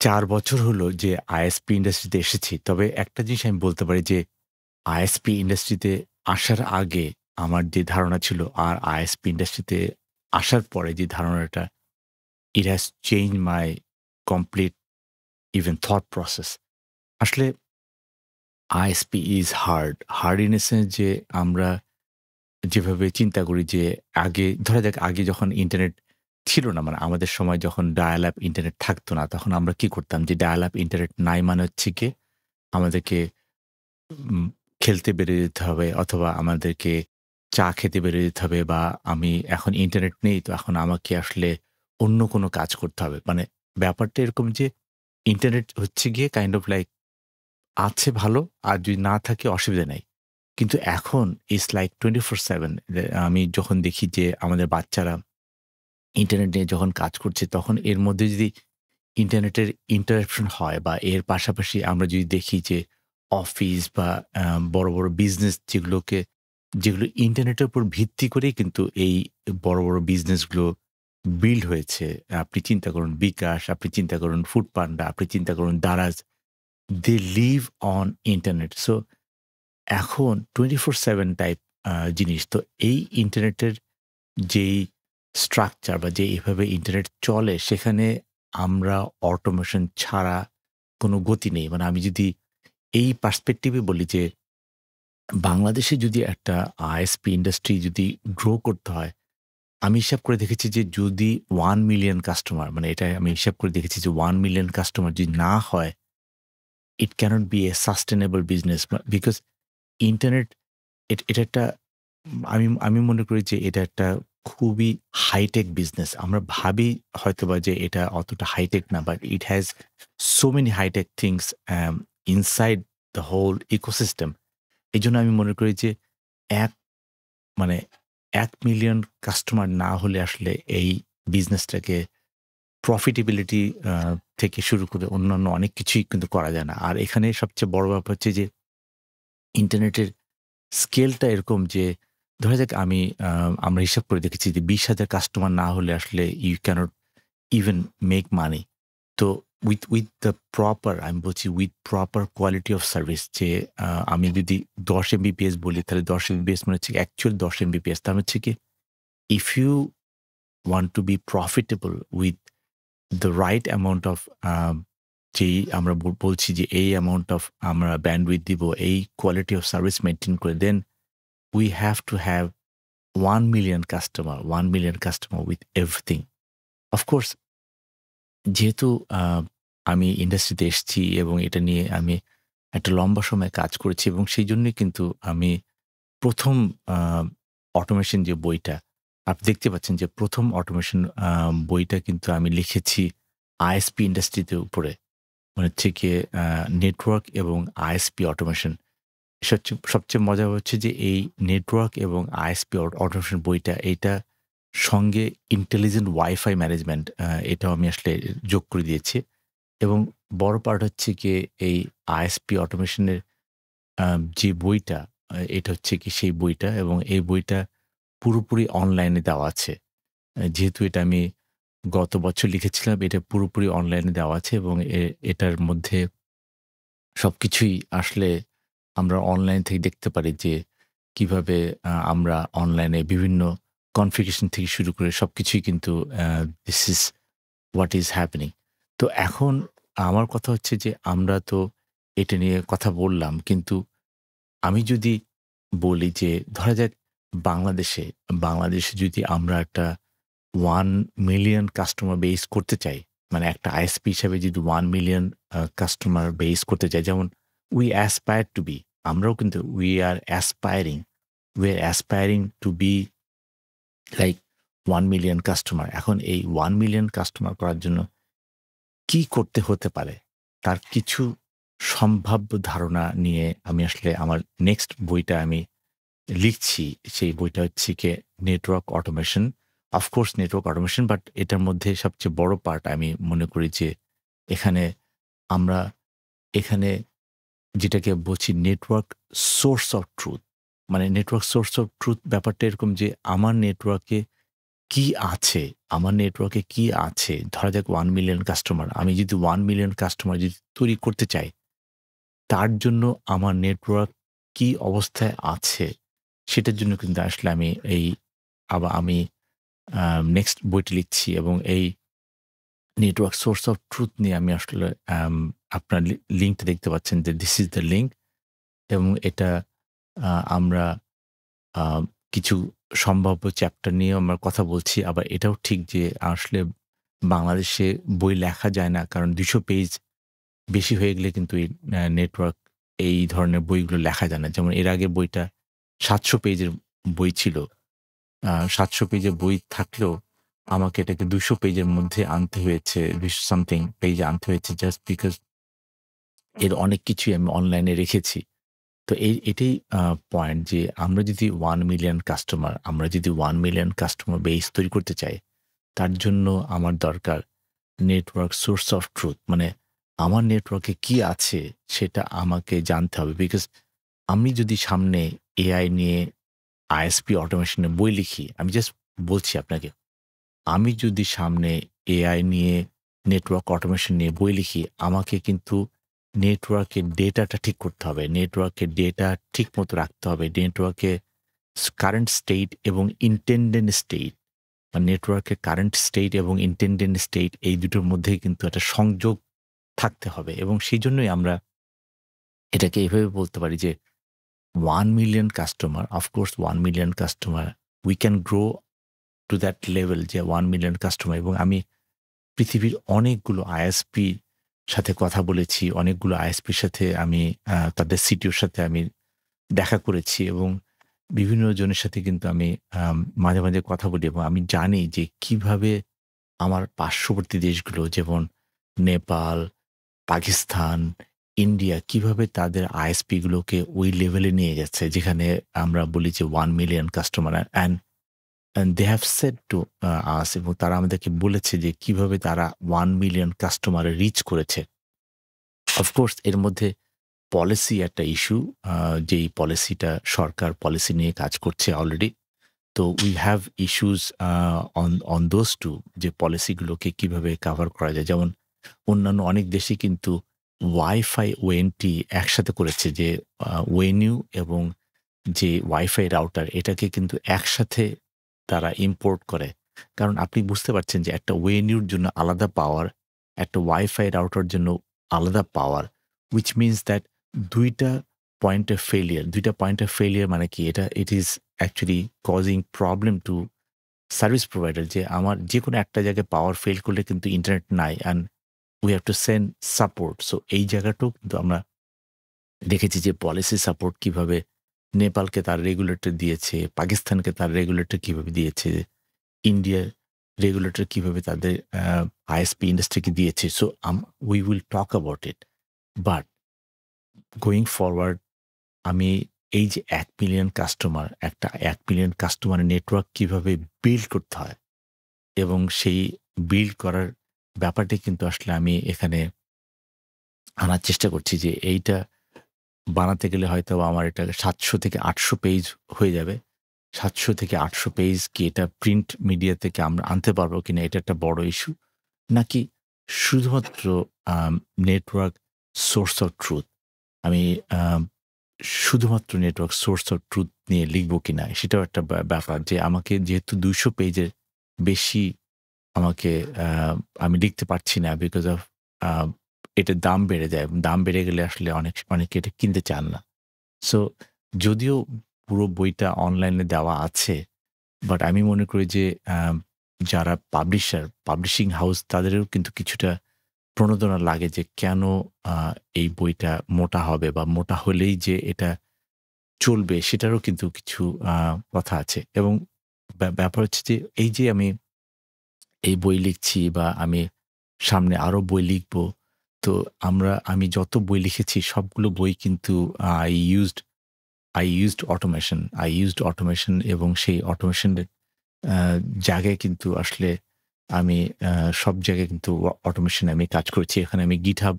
৪ বছর হলো যে আইএসপি ইন্ডাস্ট্রিতে এসেছি। তবে একটা জিনিস আমি বলতে পারি যে আইএসপি ইন্ডাস্ট্রিতে আসার আগে আমার যে ধারণা ছিল আর আইএসপি ইন্ডাস্ট্রিতে আসার পরে যে ধারণাটা, it has changed my complete even thought process. আসলে ISP is hard. Hard in a sense যে আমরা যেভাবে চিন্তা করি যে আগে ধরা যাক আগে যখন ইন্টারনেট ছিল না, মানে আমাদের সময় যখন ডায়াল আপ ইন্টারনেট থাকতো না, তখন আমরা কি করতাম যে ডায়াল আপ ইন্টারনেট নাই মানে হচ্ছে গিয়ে আমাদেরকে উম খেলতে বেরিয়ে যেতে হবে অথবা আমাদেরকে চা খেতে বেরিয়ে যেতে হবে বা আমি এখন ইন্টারনেট নেই তো এখন আমাকে আসলে অন্য কোনো কাজ করতে হবে। মানে ব্যাপারটা এরকম যে ইন্টারনেট হচ্ছে গিয়ে কাইন্ড অফ লাইক আছে ভালো আর যদি না থাকে অসুবিধা নাই। কিন্তু এখন ইটস লাইক 24/7 আমি যখন দেখি যে আমাদের বাচ্চারা ইন্টারনেট নিয়ে যখন কাজ করছে তখন এর মধ্যে যদি ইন্টারনেটের ইন্টারাপশন হয় বা এর পাশাপাশি আমরা যদি দেখি যে অফিস বা বড়, বড় বিজনেস যেগুলো ইন্টারনেটের উপর ভিত্তি করেই কিন্তু এই বড়, বড় বিজনেসগুলো বিল্ড হয়েছে। আপনি চিন্তা করুন বিকাশ, আপনি চিন্তা করুন ফুডপান্ডা, আপনি চিন্তা করুন Daraz. They live on internet. So এখন 24/7 টাইপ জিনিস। তো এই ইন্টারনেটের যেই স্ট্রাকচার বা যে এভাবে ইন্টারনেট চলে সেখানে আমরা অটোমেশন ছাড়া কোনো গতি নেই। মানে আমি যদি এই পার্সপেক্টিভে বলি যে বাংলাদেশে যদি একটা আইএসপি ইন্ডাস্ট্রি যদি গ্রো করতে হয়, আমি হিসাব করে দেখেছি যে যদি 1 মিলিয়ন কাস্টমার মানে এটা আমি হিসাব করে দেখেছি যে 1 মিলিয়ন কাস্টমার যদি না হয়, it can't be a sustainable business because internet এটা একটা আমি আমি মনে করি যে এটা একটা খুবই হাইটেক বিজনেস। আমরা ভাবি হয়তোবা যে এটা অতটা হাইটেক না, but it has so many high tech things inside the whole ecosystem. এজন্য আমি মনে করি যে এক মানে ১ মিলিয়ন কাস্টমার না হলে আসলে এই বিজনেসটাকে প্রফিটেবিলিটি থেকে শুরু করে অন্যান্য অনেক কিছুই কিন্তু করা যায় না। আর এখানে সবচেয়ে বড় ব্যাপার হচ্ছে যে ইন্টারনেটের স্কেলটা এরকম যে ধরা যাক আমরা হিসাব করে দেখেছি যে ২০,০০০ কাস্টমার না হলে আসলে you can't even make money. তো উইথ দ্য প্রপার আমি বলছি with proper quality of service যে আমি যদি ১০ এমবিপিএস বলি তাহলে ১০ এমবিপিএস মানে হচ্ছে অ্যাকচুয়াল ১০ এমবিপিএস। তার মানে হচ্ছে কি if you want to be profitable with the right amount of যেই আমরা বলছি যে এই অ্যামাউন্ট অফ আমরা ব্যান্ডউইথ দিব, এই কোয়ালিটি অফ সার্ভিস মেইনটেইন করে দেন we have to have 1 million customer, 1 million customer with everything. Of course, যেহেতু আ আমি ইন্ডাস্ট্রিতে এসেছি এবং এটা নিয়ে আমি একটা লম্বা সময় কাজ করেছি এবং সেইজন্যই কিন্তু আমি ১ম আ অটোমেশন যে বইটা, আপনি দেখতে পাচ্ছেন যে ১ম অটোমেশন বইটা কিন্তু আমি লিখেছি আইএসপি ইন্ডাস্ট্রিতে উপরে। মানে হচ্ছে গিয়ে নেটওয়ার্ক এবং আইএসপি অটোমেশন। সবচেয়ে মজা হচ্ছে যে এই নেটওয়ার্ক এবং আইএসপি অটোমেশন বইটা এইটা সঙ্গে ইন্টেলিজেন্ট ওয়াইফাই ম্যানেজমেন্ট এটাও আমি আসলে যোগ করে দিয়েছি। এবং বড় পার্ট হচ্ছে গিয়ে এই আইএসপি অটোমেশনের যে বইটা এটা হচ্ছে কি সেই বইটা এবং এই বইটা পুরোপুরি অনলাইনে দেওয়া আছে। যেহেতু এটা আমি গত বছর লিখেছিলাম এটা পুরোপুরি অনলাইনে দেওয়া আছে এবং এটার মধ্যে সবকিছুই আসলে আমরা অনলাইন থেকে দেখতে পারি যে কিভাবে আমরা অনলাইনে বিভিন্ন কনফিগারেশন থেকে শুরু করে সবকিছুই কিন্তু this is what is happening. তো এখন আমার কথা হচ্ছে যে আমরা তো এটা নিয়ে কথা বললাম। কিন্তু আমি যদি বলি যে ধরা যাক বাংলাদেশে, বাংলাদেশে যদি আমরা একটা 1 মিলিয়ন কাস্টমার বেস করতে চাই। মানে একটা আইএসপি হিসাবে যদি 1 মিলিয়ন কাস্টমার বেস করতে চাই যেমন we aspire to be আমরাও কিন্তু we are aspiring to be like 1 million customer. এখন এই 1 মিলিয়ন কাস্টমার করার জন্য কি করতে হতে পারে? তার কিছু সম্ভাব্য ধারণা নিয়ে আমি আসলে আমার নেক্সট বইটা আমি লিখছি। সেই বইটা হচ্ছে গিয়ে network automation. Of course network automation but এটার মধ্যে সবচেয়ে বড় পার্ট আমি মনে করি যে এখানে আমরা এখানে যেটাকে বলছি নেটওয়ার্ক সোর্স অফ ট্রুথ। মানে নেটওয়ার্ক সোর্স অফ ট্রুথ ব্যাপারটা এরকম যে আমার নেটওয়ার্কে কি আছে, আমার নেটওয়ার্কে কি আছে, ধরা যাক 1 মিলিয়ন কাস্টমার। আমি যদি 1 মিলিয়ন কাস্টমার যদি তৈরি করতে চাই, তার জন্য আমার নেটওয়ার্ক কি অবস্থায় আছে, সেটার জন্য কিন্তু আসলে আমি আমি নেক্সট বইটি লিখছি এবং এই নেটওয়ার্ক সোর্স অফ ট্রুথ নিয়ে আমি আসলে আপনার লিঙ্কটা দেখতে পাচ্ছেন যে দিস ইজ দ্য লিঙ্ক এবং এটা আমরা আ কিছু সম্ভাব্য চ্যাপ্টার নিয়েও আমরা কথা বলছি। আবার এটাও ঠিক যে আসলে বাংলাদেশে বই লেখা যায় না। কারণ ২০০ পেজ বেশি হয়ে গেলে কিন্তু এই নেটওয়ার্ক এই ধরনের বইগুলো লেখা যায় না। যেমন এর আগের বইটা ৭০০ পেজের বই ছিল। ৭০০ পেজের বই থাকলেও আমাকে এটাকে ২০০ পেজের মধ্যে আনতে হয়েছে। ২০০ সামথিং পেজে আনতে হয়েছে জাস্ট বিকজ এর অনেক কিছুই আমি অনলাইনে রেখেছি। তো এটাই পয়েন্ট যে আমরা যদি 1 মিলিয়ন কাস্টমার আমরা যদি 1 মিলিয়ন কাস্টমার বেস তৈরি করতে চাই, তার জন্য আমার দরকার নেটওয়ার্ক সোর্স অফ ট্রুথ। মানে আমার নেটওয়ার্কে কি আছে সেটা আমাকে জানতে হবে। বিকজ আমি যদি সামনে এআই নিয়ে আইএসপি অটোমেশন এর বই লিখি, আমি জাস্ট বলছি আপনাকে, আমি যদি সামনে এআই নিয়ে নেটওয়ার্ক অটোমেশন নিয়ে বই লিখি, আমাকে কিন্তু নেটওয়ার্কের ডেটাটা ঠিক করতে হবে। নেটওয়ার্কের ডেটা ঠিকমতো রাখতে হবে। নেটওয়ার্কের কারেন্ট স্টেট এবং ইনটেন্ডেন্ট স্টেট বা নেটওয়ার্কের কারেন্ট স্টেট এবং ইনটেন্ডেন্ট স্টেট এই দুটোর মধ্যেই কিন্তু একটা সংযোগ থাকতে হবে এবং সেইজন্যই আমরা এটাকে এভাবে বলতে পারি যে 1 million customer, of course 1 million customer, we can grow to that level যে 1 মিলিয়ন কাস্টমার এবং আমি পৃথিবীর অনেকগুলো আইএসপি সাথে কথা বলেছি। অনেকগুলো আইএসপির সাথে আমি তাদের সিটিওর সাথে আমি দেখা করেছি এবং বিভিন্ন জনের সাথে কিন্তু আমি মাঝে, মাঝে কথা বলি এবং আমি জানি যে কিভাবে আমার পার্শ্ববর্তী দেশগুলো যেমন নেপাল, পাকিস্তান, ইন্ডিয়া কিভাবে তাদের আইএসপি গুলোকে ওই লেভেলে নিয়ে গেছে যেখানে আমরা বলি যে 1 million customer and they have said to us এবং তারা আমাদেরকে বলেছে যে কিভাবে তারা 1 মিলিয়ন কাস্টমার রিচ করেছে। অফকোর্স এর মধ্যে পলিসি একটা ইস্যু যেই পলিসিটা সরকার পলিসি নিয়ে কাজ করছে অলরেডি। তো we have issues on those two যে পলিসিগুলোকে কিভাবে কভার করা যায়। যেমন অন্যান্য অনেক দেশই কিন্তু ওয়াইফাই ওএনটি একসাথে করেছে যে ওএনইউ এবং যে ওয়াইফাই রাউটার এটাকে কিন্তু একসাথে তারা ইম্পোর্ট করে। কারণ আপনি বুঝতে পারছেন যে একটা ওএনইউর জন্য আলাদা পাওয়ার, একটা ওয়াইফাই রাউটার জন্য আলাদা পাওয়ার, which means that ২ টা পয়েন্ট অফ ফেইলিয়ার ২ টা পয়েন্ট অফ ফেইলিয়ার মানে কি? It is actually causing problem to service provider যে আমার যেকোনো একটা জায়গায় পাওয়ার ফেইল করলে কিন্তু ইন্টারনেট নাই and we have to send support. So এই জায়গাটাও কিন্তু আমরা দেখেছি যে পলিসি সাপোর্ট কিভাবে নেপালকে তার রেগুলেটর দিয়েছে, পাকিস্তানকে তার রেগুলেটর কিভাবে দিয়েছে, ইন্ডিয়ার রেগুলেটর কিভাবে তাদের আইএসপি ইন্ডাস্ট্রিকে দিয়েছে। So we will talk about it. But going forward আমি এই যে ১ মিলিয়ন কাস্টমার, একটা ১ মিলিয়ন কাস্টমারের নেটওয়ার্ক কিভাবে বিল্ড করতে হয় এবং সেই বিল্ড করার ব্যাপারটি কিন্তু আসলে আমি এখানে আনার চেষ্টা করছি যে এইটা বানাতে গেলে হয়তোবা আমার এটা ৭০০ থেকে ৮০০ পেজ হয়ে যাবে। ৭০০ থেকে ৮০০ পেজ কি এটা প্রিন্ট মিডিয়া থেকে আমরা আনতে পারবো কিনা এটা একটা বড় ইস্যু। নাকি শুধুমাত্র নেটওয়ার্ক সোর্স অফ ট্রুথ আমি শুধুমাত্র নেটওয়ার্ক সোর্স অফ ট্রুথ নিয়ে লিখব কিনা সেটাও একটা ব্যাপার যে আমাকে যেহেতু ২০০ পেজের বেশি আমাকে আমি লিখতে পারছি না বিকজ অফ আ এটার দাম বেড়ে যায়। দাম বেড়ে গেলে আসলে অনেকে এটা কিনতে চান না। সো যদিও পুরো বইটা অনলাইনে দেওয়া আছে, বাট আমি মনে করি যে যারা পাবলিশিং হাউস তাদেরও কিন্তু কিছুটা প্রণোদনা লাগে যে কেন আ এই বইটা মোটা হবে বা মোটা হলেই যে এটা চলবে সেটারও কিন্তু কিছু কথা আছে এবং ব্যাপার হচ্ছে যে এই যে আমি এই বই লিখছি বা আমি সামনে আরো বই লিখব। তো আমি যত বই লিখেছি সবগুলো বই কিন্তু I used automation এবং সেই অটোমেশন এর আ জায়গায় কিন্তু আসলে আমি সব জায়গায় কিন্তু অটোমেশন আমি কাজ করেছি। এখানে আমি GitHub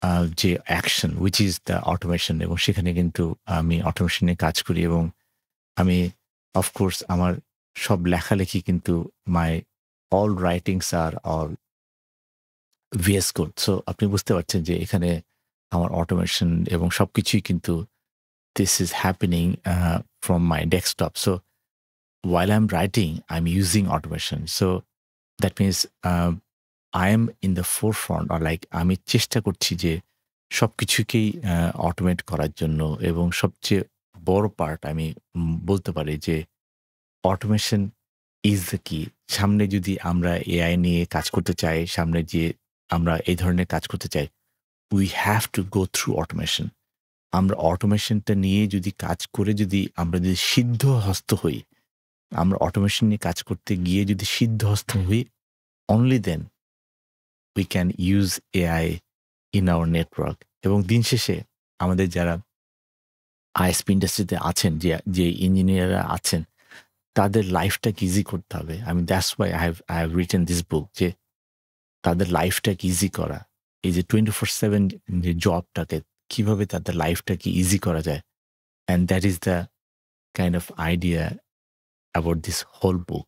আ যে action which is the automation এবং সেখানে কিন্তু আমি অটোমেশন নিয়ে কাজ করি এবং আমি অফ কোর্স আমার সব লেখালেখি কিন্তু my all writings are all VS Code. So আপনি বুঝতে পারছেন যে এখানে আমার অটোমেশন এবং সবকিছুই কিন্তু this is happening from my desktop. So while I'm writing, I'm using automation. So that means I am in the forefront or like আমি চেষ্টা করছি যে সবকিছুকেই অটোমেট করার জন্য এবং সবচেয়ে বড় পার্ট আমি বলতে পারি যে অটোমেশন ইজ দ্য কি। সামনে যদি আমরা এআই নিয়ে কাজ করতে চাই, সামনে যে আমরা এই ধরনের কাজ করতে চাই, we have to go through automation. আমরা অটোমেশনটা নিয়ে যদি কাজ করে যদি আমরা যদি সিদ্ধহস্ত হই, আমরা অটোমেশন নিয়ে কাজ করতে গিয়ে যদি সিদ্ধহস্ত হই, only then we can use AI in our network. এবং দিন শেষে আমাদের যারা আইএসপি ইন্ডাস্ট্রিতে আছেন, যে ইঞ্জিনিয়াররা আছেন, তাদের লাইফটাকে ইজি করতে হবে। That's why I have written this book, যে তাদের লাইফটাকে ইজি করা। এই যে 24/7 যে জবটাকে কিভাবে তাদের লাইফটাকে ইজি করা যায়। And that is the kind of idea about this whole book.